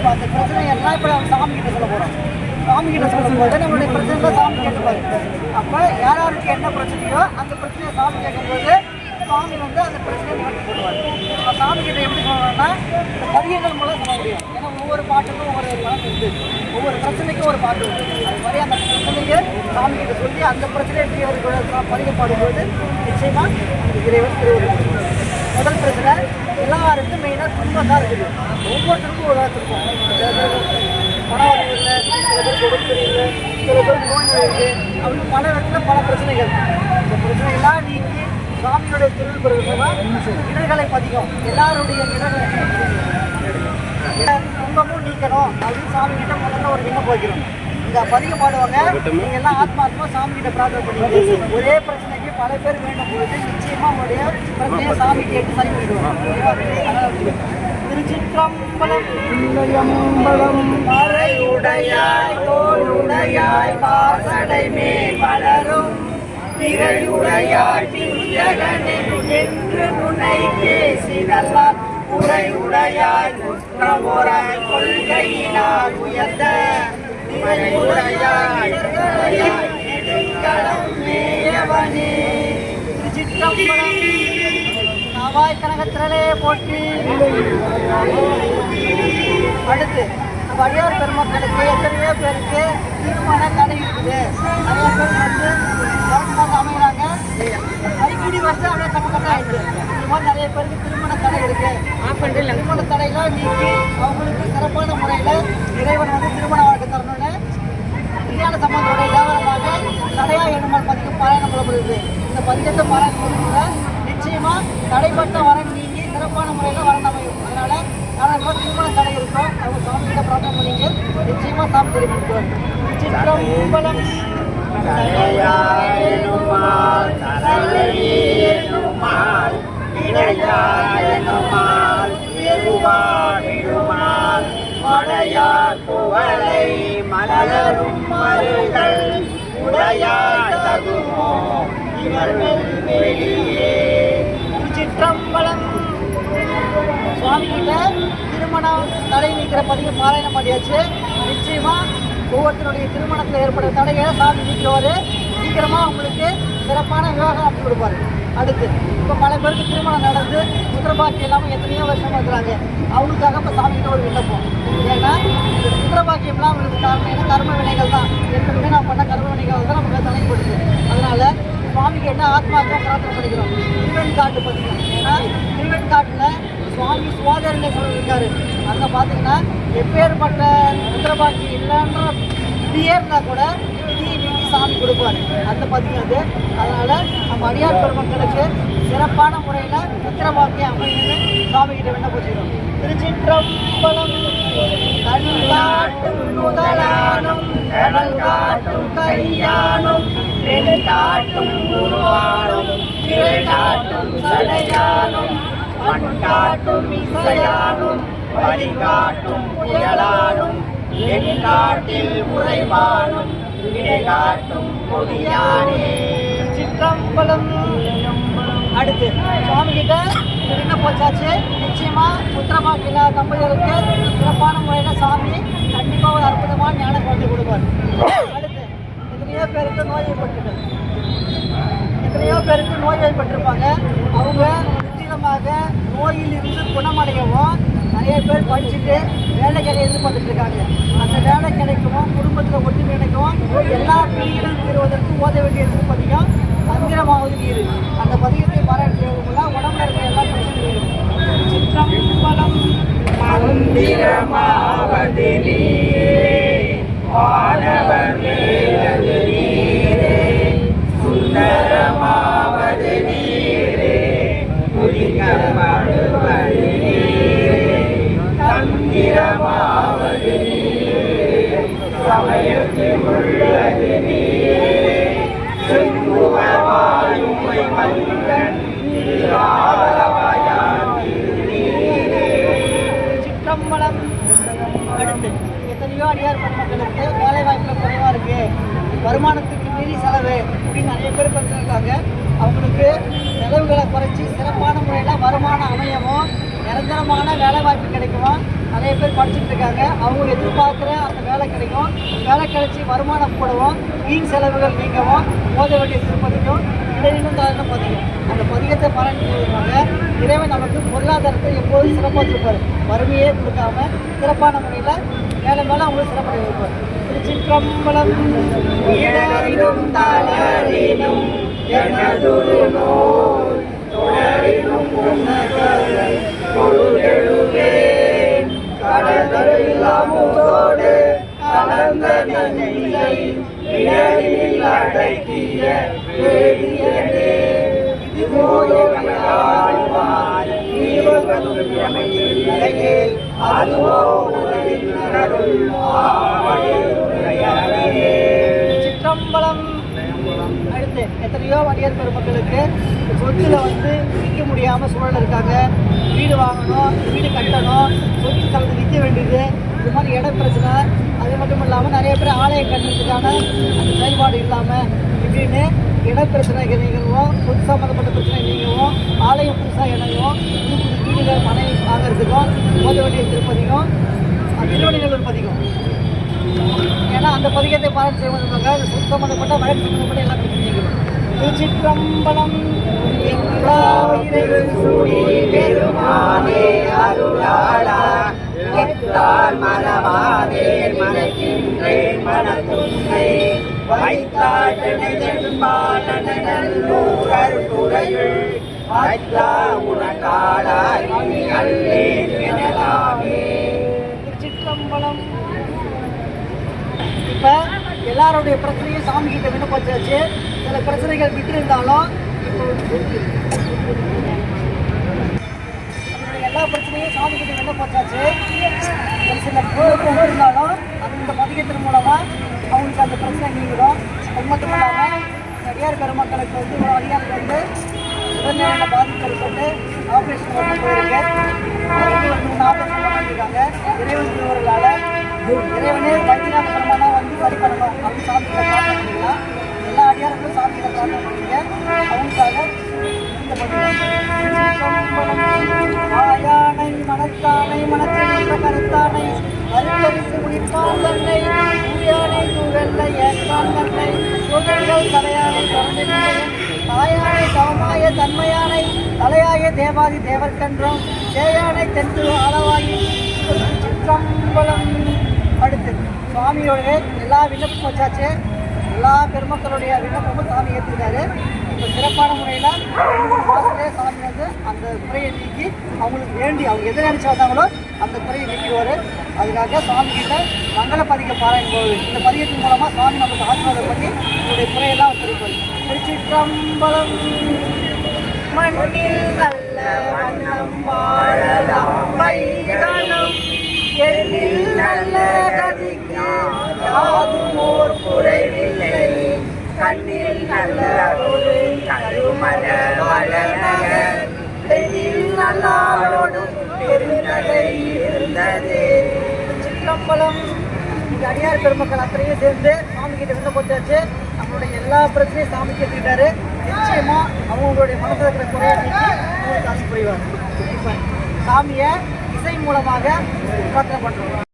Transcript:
அந்த பிரச்சனை எல்லாம் இப்போ சாமி கிட்ட சொல்ல போகிறோம். சாமி கிட்ட சொல்லும்போது நம்மளுடைய பிரச்சனை சாமி கேட்டுப்பாரு. அப்போ யாராருக்கு என்ன பிரச்சனையோ அந்த பிரச்சனையை சாமி கேட்கும்போது சாமி வந்து அந்த பிரச்சனையை நிவர்த்தி போடுவார். நம்ம சாமி கிட்ட எப்படி சொல்லணும்னா இந்த பதிகங்கள் மூலம் சொல்ல முடியும். ஏன்னா ஒவ்வொரு பாட்டுக்கும் ஒவ்வொரு பலம் இருக்குது, ஒவ்வொரு பிரச்சனைக்கும் ஒரு பாட்டு இருக்குது. அது மாதிரி அந்த பிரச்சனையை சாமி கிட்ட சொல்லி அந்த பிரச்சனையை பதிக பாடும்போது நிச்சயமாக அந்த இறைவன் திருவள்ளுவர். முதல் பிரச்சனை எல்லாருக்கும் மெயினாக துன்பம் தான் இருக்குது. ஒவ்வொருத்தருக்கும் ஒரு இருக்கும். பண வரி இல்லை, சில பேர் கொடுக்கல் இல்லை, சில பேர் நோய் இருக்குது. அவங்களுக்கு பல இடத்துல பல பிரச்சனைகள். இந்த பிரச்சனைகள்லாம் நீக்கி சாமியுடைய திருவள்ளுவர் இடர்களை பதிக்கும். எல்லாருடைய இடர்களை துன்பமும் நீக்கணும் அப்படின்னு சாமி கிட்ட முதல்ல ஒரு விண்ணப்பம் வைக்கிறோம். இந்த பதிகம் பாடுவாங்க. நீங்கள் எல்லாம் ஆத்மாத்மா சாமி கிட்ட பிரார்த்தனை பண்ணுவீங்க. ஒரே பிரச்சனைக்கு பல பேர் வேண்டும் பொழுது நிச்சயமா அவங்களுடைய பிரச்சனையை சாமி கேட்டு சரி பண்ணிடுவோம். திருச்சிற்றம்பலம் மறையுடையாய் தோளுடையாய் வாசடை மேல் வளரும் திரையுடையாய் என்று துணை பேசினல்லால் உரையுடையாய் குற்றமுறை கொள்கையினால் உயர்ந்த நாவாய் கனகத்திரளே போற்றி. அடுத்து நம்ம அடியார் பெருமக்களுக்கு எத்தனையோ பேருக்கு திருமண தடை இருக்குது. நிறைய பேர் வந்து கவர்மெண்ட் அமைகிறாங்க, அடிக்கடி வந்து அப்படியே கட்ட ஆயிடுது. இந்த மாதிரி நிறைய பேருக்கு திருமண தடை இருக்கு. திருமண தடையெல்லாம் நீக்கி அவங்களுக்கு சிறப்பான முறையில் இறைவன் வந்து திருமண வாழ்க்கை தரணும்னு கல்யாண சம்பந்தோடைய வியாபாரமாக தடையா எண்ணுமால் பதிகம் பாராயணம் கொள்ளப்படுது. இந்த பதிகத்தை பாராயணம் கொடுக்குற நிச்சயமா தடைப்பட்ட வரன் நீங்கி சிறப்பான முறையில் வரன் அமையும். அதனால யாராவது திருமண தடை இருக்கும் அவங்க சாமி கிட்ட பிரார்த்தனை பண்ணீங்க, நிச்சயமா சாமி தெரிவிக்குவார். சிற்றம்பலம் மலரும் மருகள் உடையாய் தகுமோ வெளியே. சிற்றம்பலம் சுவாமி கிட்ட திருமணம் தடை நீக்கிற பதிவு பாராயணம் பண்ணியாச்சு. நிச்சயமா ஒவ்வொருத்தருடைய திருமணத்தில் ஏற்படுற தடையை சாமி நீக்கிறவாரு சீக்கிரமாக உங்களுக்கு சிறப்பான விவாகம் அமைச்சு கொடுப்பாரு. அடுத்து இப்போ பல பேருக்கு திருமணம் நடந்து புத்திரபாக்கி இல்லாமல் எத்தனையோ வருஷமாக இருக்கிறாங்க. அவங்களுக்காக இப்போ சாமிக்கிட்ட ஒரு விண்ணப்பம். ஏன்னா இந்த புத்திரபாக்கியம்லாம் அவங்களுக்கு காரணம் ஏன்னா கர்ம வினைகள் தான். ஏற்கனவே நான் பண்ண கர்ம வினைகள் தான் நமக்கு தலைப்படுது. அதனால சுவாமிக்கு என்ன ஆத்மாத்மா பிரார்த்தனை பண்ணிக்கிறோம். திருவெண்காட்டு பார்த்தீங்கன்னா ஏன்னா திருவெண்காட்டில் சுவாமி சுவாதரனை சொல்லியிருக்காரு. அங்கே பார்த்தீங்கன்னா எப்பேற்பட்ட புத்திரபாக்கி இல்லைன்ற விதியே இருந்தால் கூட விதியை நீக்கி சாமி கொடுப்பாரு. அந்த பதினது. அதனால நம்ம அடியார் பெருமக்களுக்கு சிறப்பான முறையில் புத்திரபாக்கியம் அமைன்னு சாமி கிட்ட விண்ணப்பிக்கிறோம். திருச்சிற்றம்பலம் கண்காட்டும் முதலானும் கடல் காட்டும் கையானும் காட்டும் உருவானும் காட்டும் சடையானும் மண்காட்டும் இசையானும் வழிகாட்டும் புயலானும் எண்காட்டில் உறைவானும் காட்டும் கொடியானே. சிற்றம்பலம். அடுத்து சுவாமி கிட்ட என்ன போச்சாச்சு. நிச்சயமா புத்திரபாக்கிய தம்பதிகளுக்கு சிறப்பான முறையில் சாமி கண்டிப்பாக ஒரு அற்புதமான ஞான குழந்தை கொடுப்பார். அடுத்து எத்தனையோ பேருக்கு நோய்வாய்ப்பட்டிருப்பாங்க. அவங்க நிச்சயமாக நோயில் இருந்து குணமடையவும் நிறைய பேர் படிச்சுட்டு வேலைகளை எதிர்பார்த்துட்டு இருக்காங்க. அந்த வேலை கிடைக்கவும் குடும்பத்தில் ஒற்றுமை கிடைக்கவும் எல்லா பிள்ளைகளும் தீர்வதற்கு ஓத வேண்டிய பதிகம் மந்திரமாவது நீர். அந்த பதிகத்தை பாராயணம் செய்வதெல்லாம் உடம்புல இருக்கிற எல்லா பிரச்சனைகளும் சிற்றம்பலம் மந்திரமாவது நீரே வானவர் மேலது நீரே சுந்தரமாவது நீரே குடிக்கப்படுவது நீரே தந்திரமாவது நீரே சமயத்தில் உள்ளது நீரே செங்குவவாயுமை மங்கன் எத்தனையோ அடியார் பெருமக்களுக்கு வேலை வாய்ப்பில் குறைவாக இருக்குது, வருமானத்துக்கு மீறி செலவு அப்படின்னு நிறைய பேர் பண்ணிருக்காங்க. அவங்களுக்கு செலவுகளை குறைச்சி சிறப்பான முறையில் வருமானம் அமையவும் நிரந்தரமான வேலை வாய்ப்பு கிடைக்கும். நிறைய பேர் படிச்சுட்டு இருக்காங்க. அவங்க எதிர்பார்க்குற அந்த வேலை கிடைக்கும். வேலை கிடைச்சி வருமானம் கூடவும் வீண் செலவுகள் நீங்கவும் போத வேண்டிய திருப்பதிக்கும் இடையிலும் தாழ்ந்த பதிகம். அந்த பதிகத்தை பாராட்டுவாங்க. இறைவன் நமக்கு பொருளாதாரத்தை எப்போதும் சிறப்பாக இருப்பார். வறுமையே கொடுக்காம சிறப்பான முறையில் மேலே மேலே அவங்களுக்கு சிறப்பாக வைப்பார். திருச்சிற்றம்பலம். சிற்றம்பலம். அடுத்து எத்தனையோ அடியார் பெருமக்களுக்கு சொத்துல விற்க முடியாமல் சூழல் இருக்காங்க. வீடு வாங்கணும், வீடு கட்டணும், சொத்து கலந்து விற்க வேண்டியது, இது மாதிரி இட பிரச்சனை. அது மட்டும் இல்லாமல் நிறைய பேர் ஆலயம் கட்டுறதுக்கான அந்த செயல்பாடு இல்லாமல் இப்படின்னு இட பிரச்சனைகள் நீங்கவும், சொத்து சம்மந்தப்பட்ட பிரச்சனை நீங்கவும், ஆலயம் புதுசாக இணங்கவும், புது புது வீடுகள் மனை வாங்கிறதுக்கும் போத வேண்டிய திருப்பதிக்கும் திருவண்ணூர் பதிகம். ஏன்னா அந்த பதிகத்தை பாராட்டு செய்வதற்காக அந்த சொத்து சம்மந்தப்பட்ட வழக்கு சம்மந்தப்பட்ட எல்லா பிரச்சனைகளும். திருச்சிற்றம்பலம். திருச்சிற்றம்பலம். இப்போ எல்லாருடைய பிரச்சனையும் சாமி கிட்ட விண்ணப்பிச்சாச்சு. சில பிரச்சனைகள் விட்டு இருந்தாலும் இப்போ எல்லா பிரச்சனையும் சாமி கிட்ட விண்ணப்பிச்சாச்சு. சில குழப்பம் இருந்தாலும் அந்த பதிகத்தின் மூலமாக அவங்களுக்கு அந்த பிரச்சனை நீங்கிடும். அது மட்டும் இல்லாமல் அடியார் பெருமக்களுக்கு ஒரு அடியாருக்கு உடனே பாதிப்பு ஏற்பட்டு ஆப்ரேஷன் போயிருக்கு. ஆப்ரேஷன் பண்ணியிருக்காங்க. இறைவன் திருவர்களால் இறைவனே வைத்தியநாத பெருமானா சரி பண்ணணும் அப்படின்னு சாமிகளை பிரார்த்தனை பண்ணிக்கலாம். எல்லா அடியாருக்கும் சாமிகளை பிரார்த்தனை பண்ணுறீங்க. அவங்களுக்காக இந்த ஆயானை மனத்தானை மனத்தின் கருத்தானை அருப்பரிசு முடிப்பான் தன்னை சூயானை தூவெல்லை ஏற்பான் தன்னை சூழல்கள் தலையானை தொடர்ந்து தாயானை தவமாய தன்மையானை தலையாய தேவாதி தேவர்கன்றும் தேயானை தென்று அளவாகி சிற்றம்பலம். அடுத்து சுவாமியோட எல்லா விண்ணப்பமும் வச்சாச்சு. எல்லா பெருமக்களுடைய விண்ணப்பமும் சாமி ஏற்றுக்கிட்டாரு. இப்போ சிறப்பான முறையில் 2 மாதத்துலேயே சாமி அந்த குறையை நீக்கி அவங்களுக்கு வேண்டி அவங்க எதை நினச்சி வந்தாங்களோ அந்த குறையை நீக்கிடுவார். அதுக்காக சாமி கிட்ட மங்கள பதிக பாராயணம் போகுது. இந்த பதிகத்தின் மூலமாக சாமி நமக்கு ஆசீர்வாதம் பண்ணி உங்களுடைய குறையெல்லாம் தெரிவிப்பார். திருச்சிற்றம்பலம். மண்ணில் நல்ல வண்ணம் வாழலாம் வைகணம் எண்ணில் நல்ல கதிக்கு யாதும் ஓர் குறைவில்லை கண்ணில் நல்ல ஒரு கருமல வளநகர் பெண்ணில் நல்லாரோடும் பெருந்தகை இருந்தது. சிற்றம்பலம். இந்த அடியார் பெருமக்கள் அத்தனையும் சேர்ந்து சாமி கிட்ட விண்ணப்பிச்சாச்சு. நம்மளுடைய எல்லா பிரச்சனையும் சாமி கேட்டுக்கிட்டாரு. நிச்சயமா அவங்களுடைய மனசில் இருக்கிற குறையை நீக்கி அவங்களுக்கு ஆசை புரிவார். இப்போ சாமியை இசை மூலமாக பிரார்த்தனை பண்ணுறோம்.